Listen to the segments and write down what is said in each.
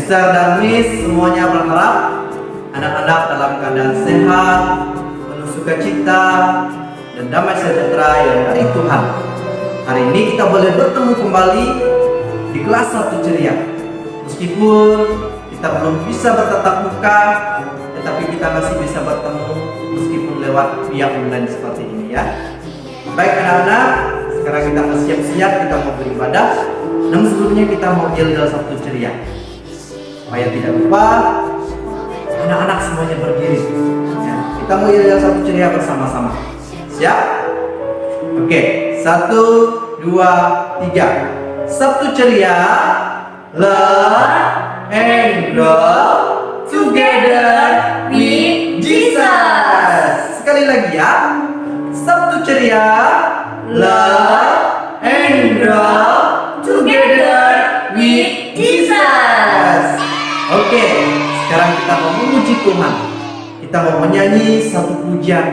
Sister dan Miss semuanya berharap anak-anak dalam keadaan sehat, penuh sukacita, dan damai sejahtera yang dari Tuhan. Hari ini kita boleh bertemu kembali di kelas 1 ceria. Meskipun kita belum bisa bertatap muka, tetapi kita masih bisa bertemu meskipun lewat via online seperti ini ya. Baik anak-anak, sekarang kita mau siap-siap, kita mau beribadah. Namun sebelumnya kita mau yel-yel 1 ceria. Supaya tidak lupa, anak-anak semuanya berdiri ya. Kita mau yel-yel 1 ceria bersama-sama. Siap? Oke, 1, 2, 3. 1 ceria. Learn and grow together with Jesus. Sekali lagi ya. 1 ceria. Learn and grow together with Jesus. Oke, sekarang kita mau memuji Tuhan. Kita mau menyanyi satu pujian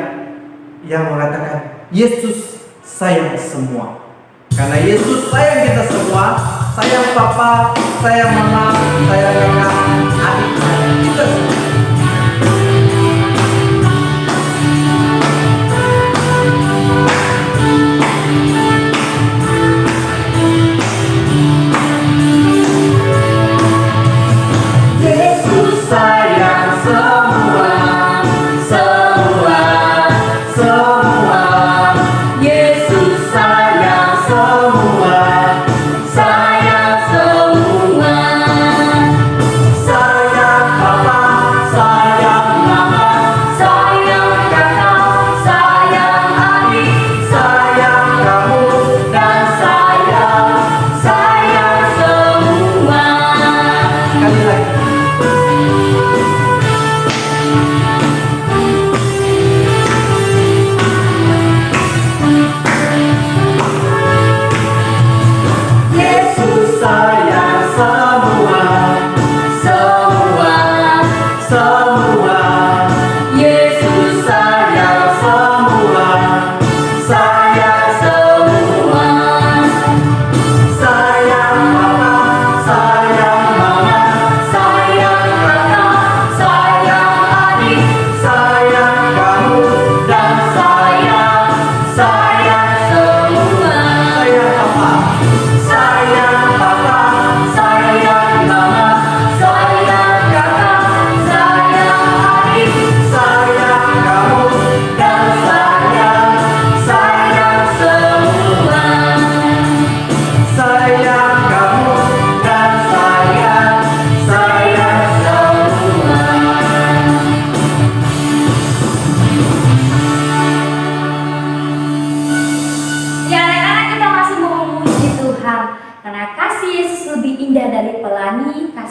yang mengatakan Yesus sayang semua. Karena Yesus sayang kita semua. Sayang papa, sayang mama, sayang kakak, adik, kita semua.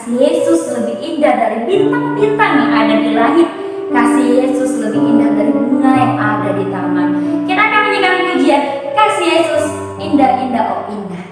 Yesus lebih indah dari bintang-bintang yang ada di langit. Kasih Yesus lebih indah dari bunga yang ada di taman. Kita akan menyanyikan pujian Kasih Yesus indah-indah oh indah.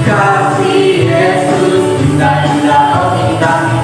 Kasih Yesus indah-indah oh indah.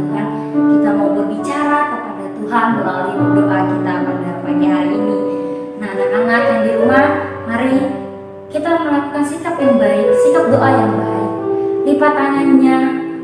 Tuhan. Kita mau berbicara kepada Tuhan melalui doa kita pada pagi hari ini. Nah, anak-anak yang di rumah, mari kita melakukan sikap yang baik, sikap doa yang baik. Lipat tangannya,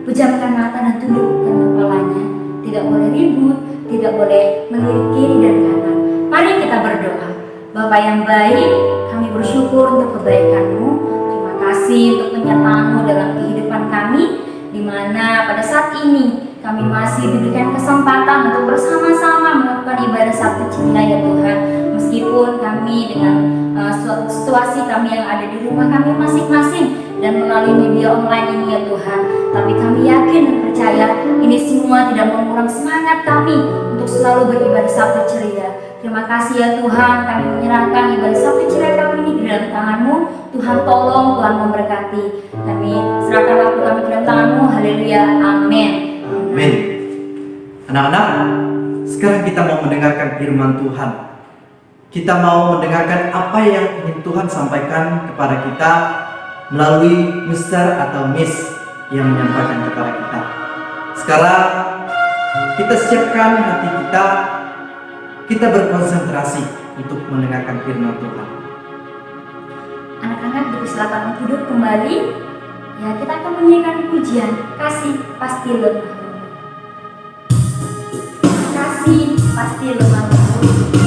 pejamkan mata dan tundukkan kepalanya. Tidak boleh ribut, tidak boleh melirik kiri dan kanan. Mari kita berdoa. Bapa yang baik, kami bersyukur untuk kebaikan-Mu. Terima kasih untuk penyertaan-Mu dalam kehidupan kami, di mana pada saat ini kami masih diberikan kesempatan untuk bersama-sama melakukan ibadah Sabtu Ceria ya Tuhan. Meskipun kami dengan suatu situasi kami yang ada di rumah kami masing-masing dan melalui media online ini ya Tuhan, tapi kami yakin dan percaya ini semua tidak mengurang semangat kami untuk selalu beribadah Sabtu Ceria. Terima kasih ya Tuhan, kami menyerahkan ibadah Sabtu Ceria kami ini di dalam tangan-Mu. Tuhan tolong, Tuhan memberkati. Kami serahkan waktu kami ke dalam tangan-Mu. Haleluya, amin. Amin. Anak-anak, sekarang kita mau mendengarkan firman Tuhan. Kita mau mendengarkan apa yang ingin Tuhan sampaikan kepada kita melalui Mr. atau Miss yang menyampaikan kepada kita. Sekarang kita siapkan hati kita berkonsentrasi untuk mendengarkan firman Tuhan. Anak-anak dipersilakan duduk kembali. Ya, kita akan menyanyikan pujian Kasih Pasti Lemah. Kasih pasti lemah lembut,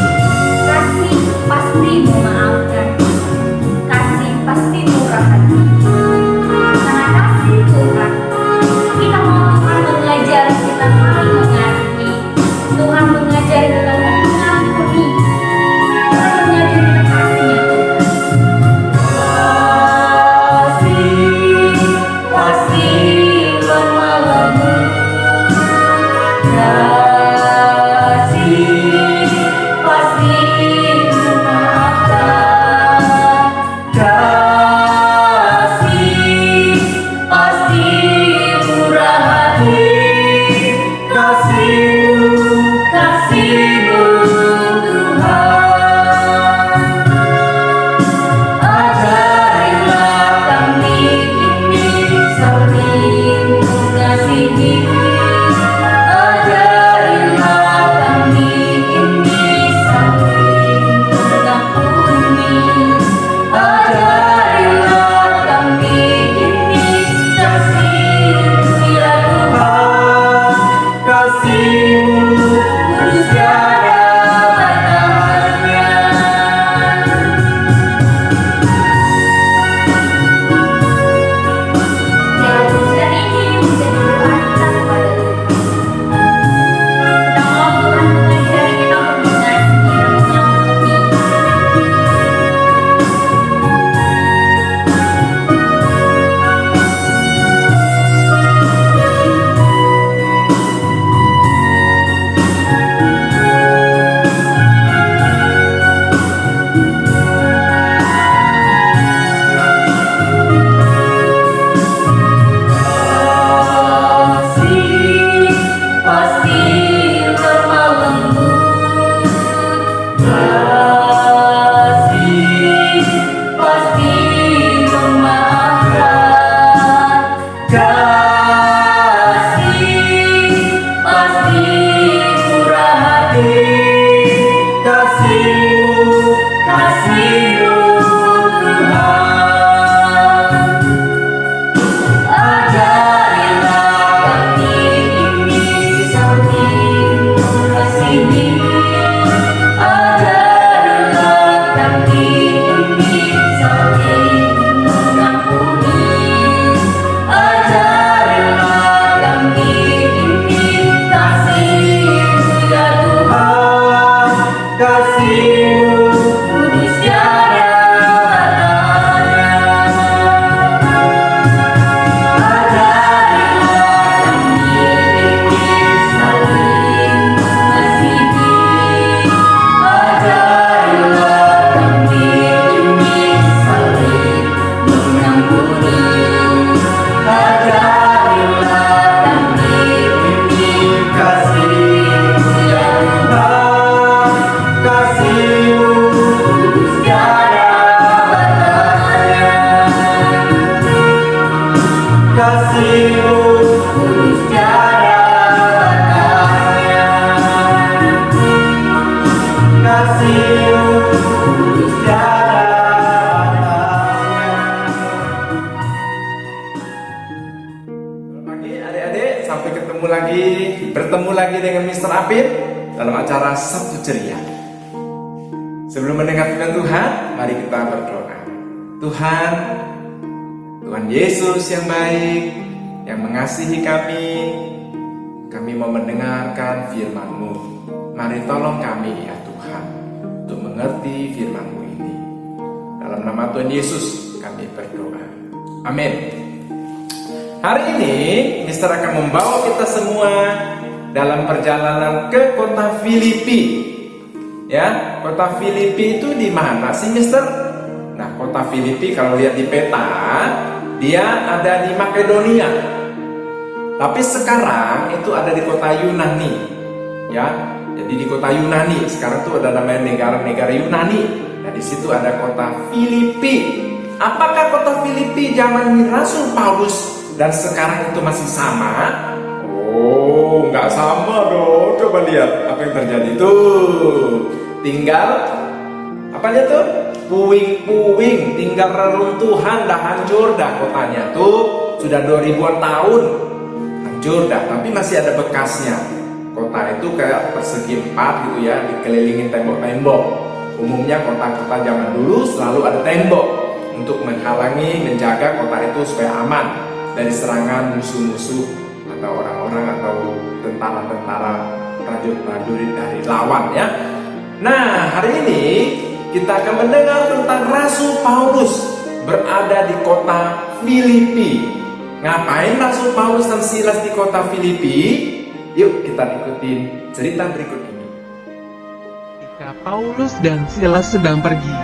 kasih pasti memaafkan, kasih pasti murah hati. Karena kasih Tuhan, kita mau Tuhan mengajar kita saling mengasihi. Tuhan mengajar kita untuk mengampuni. Tuhan mengajar kita kasihnya Tuhan. Kasih pasti lemah lembut, kasih pasti bertemu lagi dengan Mr. Apit dalam acara Sabtu Ceria. Sebelum mendengar firman Tuhan, mari kita berdoa. Tuhan Yesus yang baik, yang mengasihi kami mau mendengarkan firman-Mu. Mari tolong kami ya Tuhan, untuk mengerti firman-Mu ini. Dalam nama Tuhan Yesus kami berdoa. Amin. Hari ini Mister akan membawa kita semua dalam perjalanan ke kota Filipi. Ya, kota Filipi itu di mana sih, Mister? Nah, kota Filipi kalau lihat di peta, dia ada di Makedonia. Tapi sekarang itu ada di kota Yunani. Ya, jadi di kota Yunani. Sekarang itu ada namanya negara Yunani. Nah, di situ ada kota Filipi. Apakah kota Filipi zaman Rasul Paulus dan sekarang itu masih sama? Oh, nggak sama dong. Coba lihat apa yang terjadi tuh. Tinggal apa aja tuh? Puing-puing, tinggal reruntuhan, dah hancur dah kotanya tuh. Sudah 2000-an tahun hancur dah, tapi masih ada bekasnya. Kota itu kayak persegi 4 gitu ya, dikelilingin tembok-tembok. Umumnya kota-kota zaman dulu selalu ada tembok untuk menghalangi, menjaga kota itu supaya aman dari serangan musuh-musuh atau orang-orang atau tentara-tentara prajurit dari lawan ya. Nah, hari ini kita akan mendengar tentang Rasul Paulus berada di kota Filipi. Ngapain Rasul Paulus dan Silas di kota Filipi? Yuk kita ikutin cerita berikut ini. Ketika Paulus dan Silas sedang pergi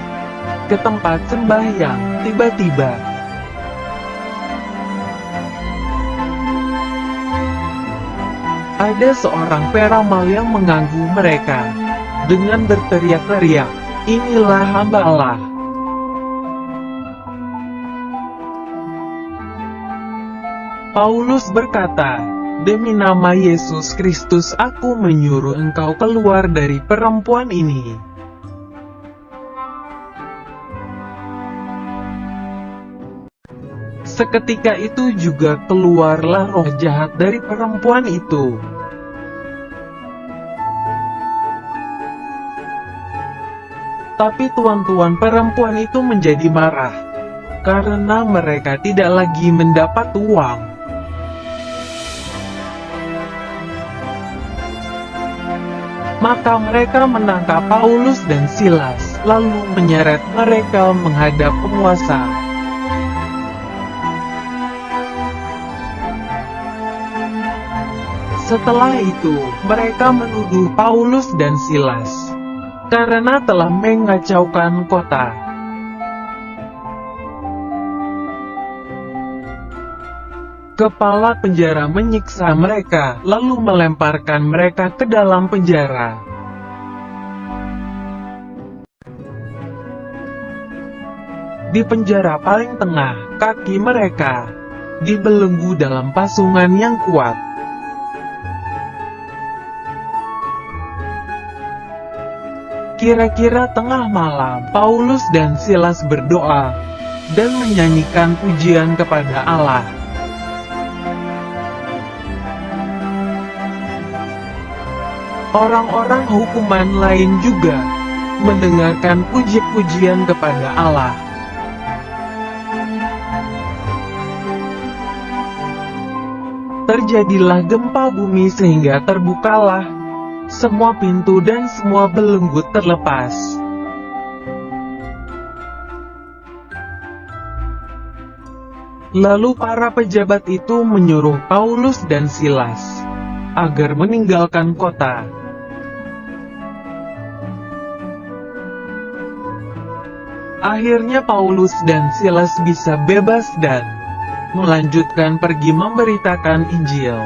ke tempat sembahyang, tiba-tiba ada seorang peramal yang mengganggu mereka dengan berteriak-teriak, "Inilah hamba Allah." Paulus berkata, "Demi nama Yesus Kristus aku menyuruh engkau keluar dari perempuan ini." Seketika itu juga keluarlah roh jahat dari perempuan itu. Tapi tuan-tuan perempuan itu menjadi marah, karena mereka tidak lagi mendapat uang. Maka mereka menangkap Paulus dan Silas, lalu menyeret mereka menghadap penguasa. Setelah itu, mereka menuduh Paulus dan Silas karena telah mengacaukan kota. Kepala penjara menyiksa mereka, lalu melemparkan mereka ke dalam penjara. Di penjara paling tengah, kaki mereka dibelenggu dalam pasungan yang kuat. Kira-kira tengah malam, Paulus dan Silas berdoa dan menyanyikan pujian kepada Allah. Orang-orang hukuman lain juga mendengarkan puji-pujian kepada Allah. Terjadilah gempa bumi sehingga terbukalah semua pintu dan semua belenggu terlepas. Lalu para pejabat itu menyuruh Paulus dan Silas agar meninggalkan kota. Akhirnya Paulus dan Silas bisa bebas dan melanjutkan pergi memberitakan Injil.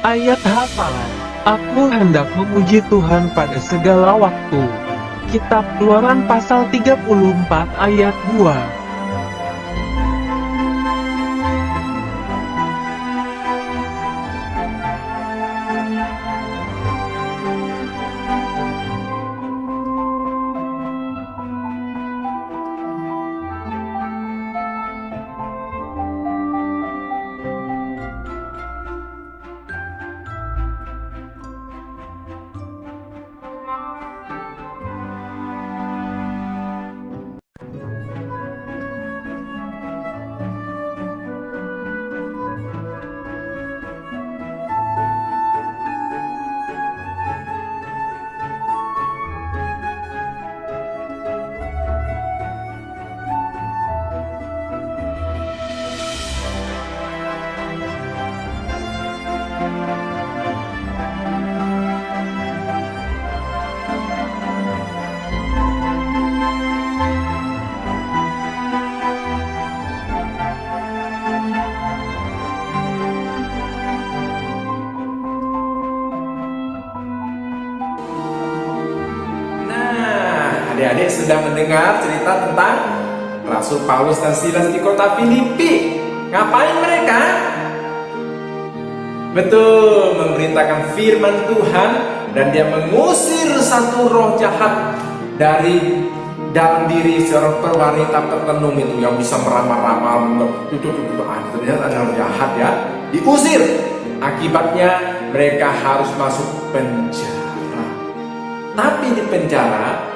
Ayat hafalan. Aku hendak memuji Tuhan pada segala waktu. Kitab Keluaran pasal 34 ayat 2. Adik-adik sudah mendengar cerita tentang Rasul Paulus dan Silas di kota Filipi. Ngapain mereka? Betul, memberitakan firman Tuhan, dan dia mengusir satu roh jahat dari dalam diri seorang wanita tertenung itu yang bisa meramal-ramal. Ternyata ada roh jahat ya, diusir. Akibatnya mereka harus masuk penjara. Tapi di penjara,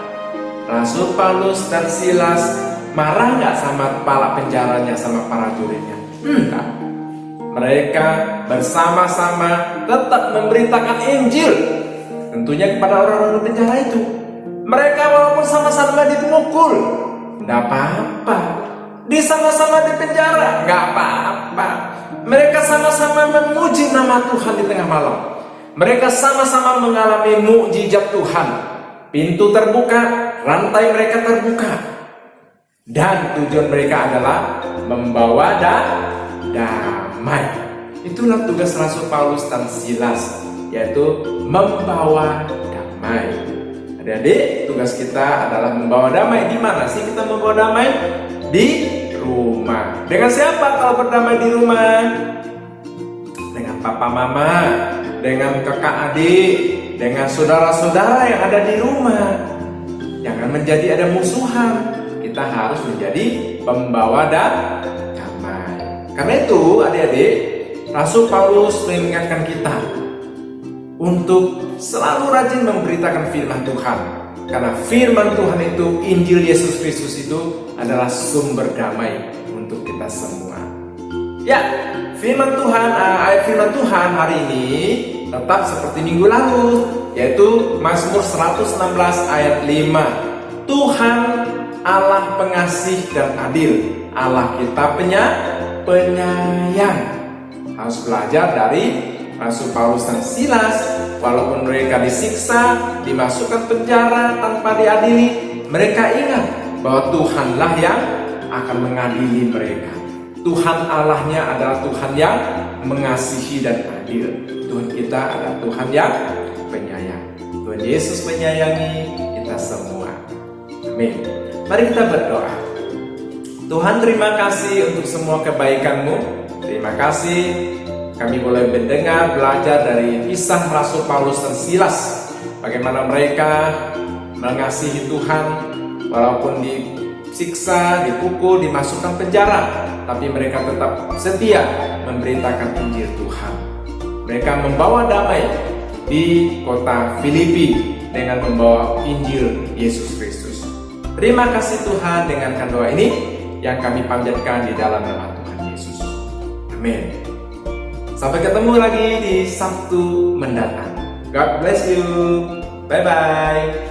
Rasul Paulus dan Silas marah nggak sama kepala penjaranya, sama para juridnya? Enggak. Mereka bersama-sama tetap memberitakan Injil, tentunya kepada orang-orang di penjara itu. Mereka walaupun sama-sama dipukul, nggak apa-apa. Sama-sama di penjara, nggak apa-apa. Mereka sama-sama memuji nama Tuhan di tengah malam. Mereka sama-sama mengalami mukjizat Tuhan. Pintu terbuka, rantai mereka terbuka, dan tujuan mereka adalah membawa damai. Itulah tugas Rasul Paulus dan Silas, yaitu membawa damai. Adik-adik, tugas kita adalah membawa damai. Di mana sih kita membawa damai? Di rumah. Dengan siapa kalau berdamai di rumah? Dengan papa mama, dengan kakak adik, dengan saudara-saudara yang ada di rumah. Jangan menjadi ada musuhan. Kita harus menjadi pembawa damai. Karena itu adik-adik, Rasul Paulus mengingatkan kita untuk selalu rajin memberitakan firman Tuhan. Karena firman Tuhan itu, Injil Yesus Kristus itu adalah sumber damai untuk kita semua. Ya, firman Tuhan, ayat firman Tuhan hari ini tetap seperti minggu lalu, yaitu Mazmur 116 ayat 5. Tuhan Allah pengasih dan adil, Allah kita penyayang. Harus belajar dari Rasul Paulus dan Silas. Walaupun mereka disiksa, dimasukkan penjara tanpa diadili, mereka ingat bahwa Tuhanlah yang akan mengadili mereka. Tuhan Allahnya adalah Tuhan yang mengasihi dan adil. Tuhan kita adalah Tuhan yang penyayang. Tuhan Yesus menyayangi kita semua. Amin. Mari kita berdoa. Tuhan, terima kasih untuk semua kebaikan-Mu. Terima kasih kami boleh mendengar, belajar dari kisah Rasul Paulus dan Silas. Bagaimana mereka mengasihi Tuhan walaupun disiksa, dipukul, dimasukkan penjara, tapi mereka tetap setia memberitakan Injil Tuhan. Mereka membawa damai di kota Filipi dengan membawa Injil Yesus Kristus. Terima kasih Tuhan, dengarkan doa ini yang kami panjatkan di dalam nama Tuhan Yesus. Amin. Sampai ketemu lagi di Sabtu mendatang. God bless you. Bye-bye.